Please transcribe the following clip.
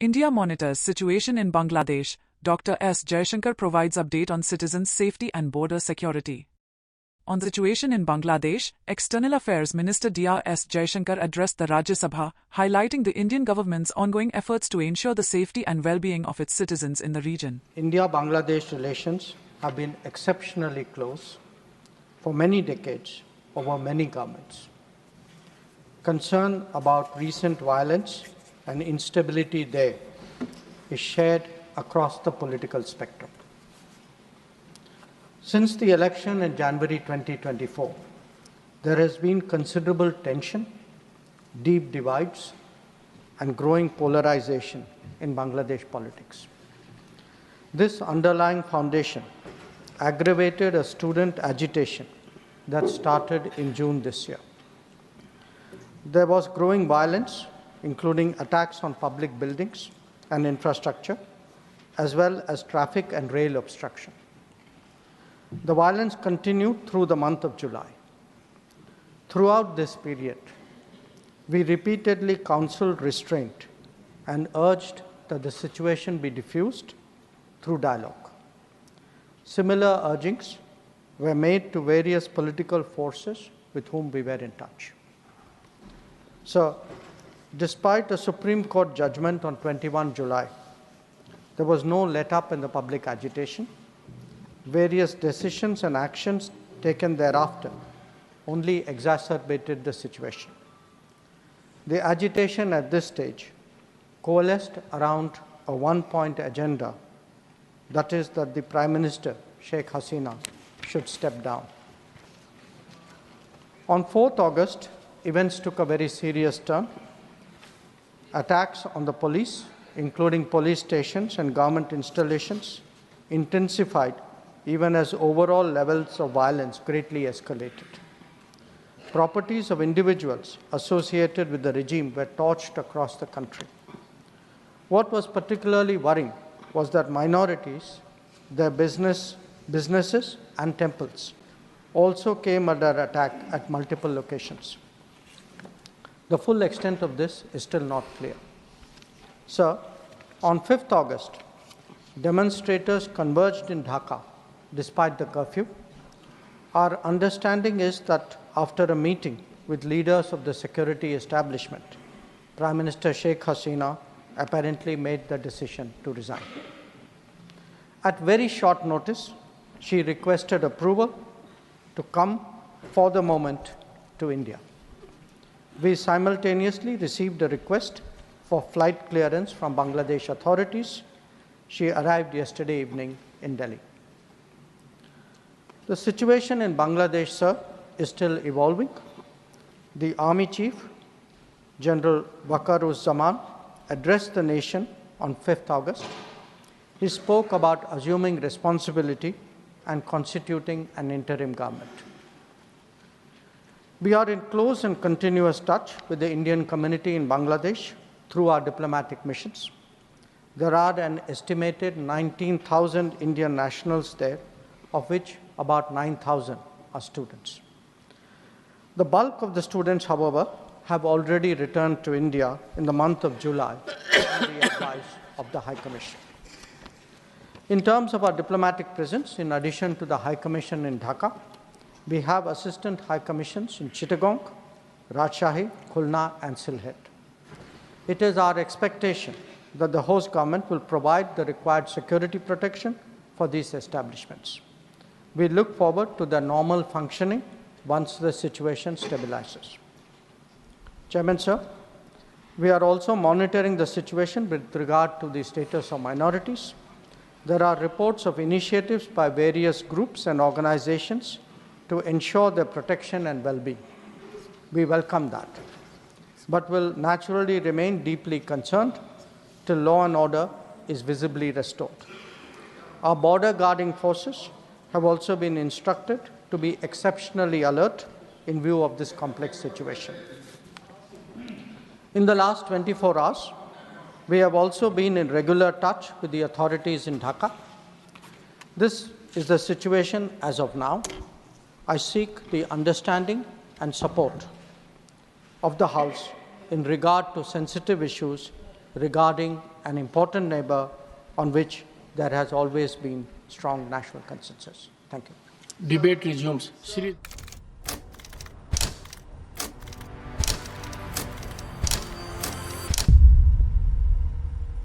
India monitors situation in Bangladesh. Dr. S. Jaishankar provides update on citizens' safety and border security. On the situation in Bangladesh, External Affairs Minister Dr. S. Jaishankar addressed the Rajya Sabha, highlighting the Indian government's ongoing efforts to ensure the safety and well-being of its citizens in the region. India-Bangladesh relations have been exceptionally close for many decades over many governments. Concern about recent violence and instability there is shared across the political spectrum. Since the election in January 2024, there has been considerable tension, deep divides, and growing polarization in Bangladesh politics. This underlying foundation aggravated a student agitation that started in June this year. There was growing violence, including attacks on public buildings and infrastructure, as well as traffic and rail obstruction. The violence continued through the month of July. Throughout this period, we repeatedly counseled restraint and urged that the situation be diffused through dialogue. Similar urgings were made to various political forces with whom we were in touch. So, despite a Supreme Court judgment on 21 July, there was no let-up in the public agitation. Various decisions and actions taken thereafter only exacerbated the situation. The agitation at this stage coalesced around a one-point agenda, that is that the Prime Minister, Sheikh Hasina, should step down. On 4th August, events took a very serious turn. Attacks on the police, including police stations and government installations, intensified even as overall levels of violence greatly escalated. Properties of individuals associated with the regime were torched across the country. What was particularly worrying was that minorities, their businesses and temples also came under attack at multiple locations. The full extent of this is still not clear. So, on 5th August, demonstrators converged in Dhaka despite the curfew. Our understanding is that after a meeting with leaders of the security establishment, Prime Minister Sheikh Hasina apparently made the decision to resign. At very short notice, she requested approval to come for the moment to India. We simultaneously received a request for flight clearance from Bangladesh authorities. She arrived yesterday evening in Delhi. The situation in Bangladesh, sir, is still evolving. The Army Chief, General Waqar-uz-Zaman, addressed the nation on 5th August. He spoke about assuming responsibility and constituting an interim government. We are in close and continuous touch with the Indian community in Bangladesh through our diplomatic missions. There are an estimated 19,000 Indian nationals there, of which about 9,000 are students. The bulk of the students, however, have already returned to India in the month of July on the advice of the High Commission. In terms of our diplomatic presence, in addition to the High Commission in Dhaka, we have assistant High Commissions in Chittagong, Rajshahi, Khulna, and Sylhet. It is our expectation that the host government will provide the required security protection for these establishments. We look forward to their normal functioning once the situation stabilizes. Chairman, sir, we are also monitoring the situation with regard to the status of minorities. There are reports of initiatives by various groups and organizations to ensure their protection and well-being. We welcome that, but will naturally remain deeply concerned till law and order is visibly restored. Our border guarding forces have also been instructed to be exceptionally alert in view of this complex situation. In the last 24 hours, we have also been in regular touch with the authorities in Dhaka. This is the situation as of now. I seek the understanding and support of the House in regard to sensitive issues regarding an important neighbor on which there has always been strong national consensus. Thank you. Debate resumes. Shri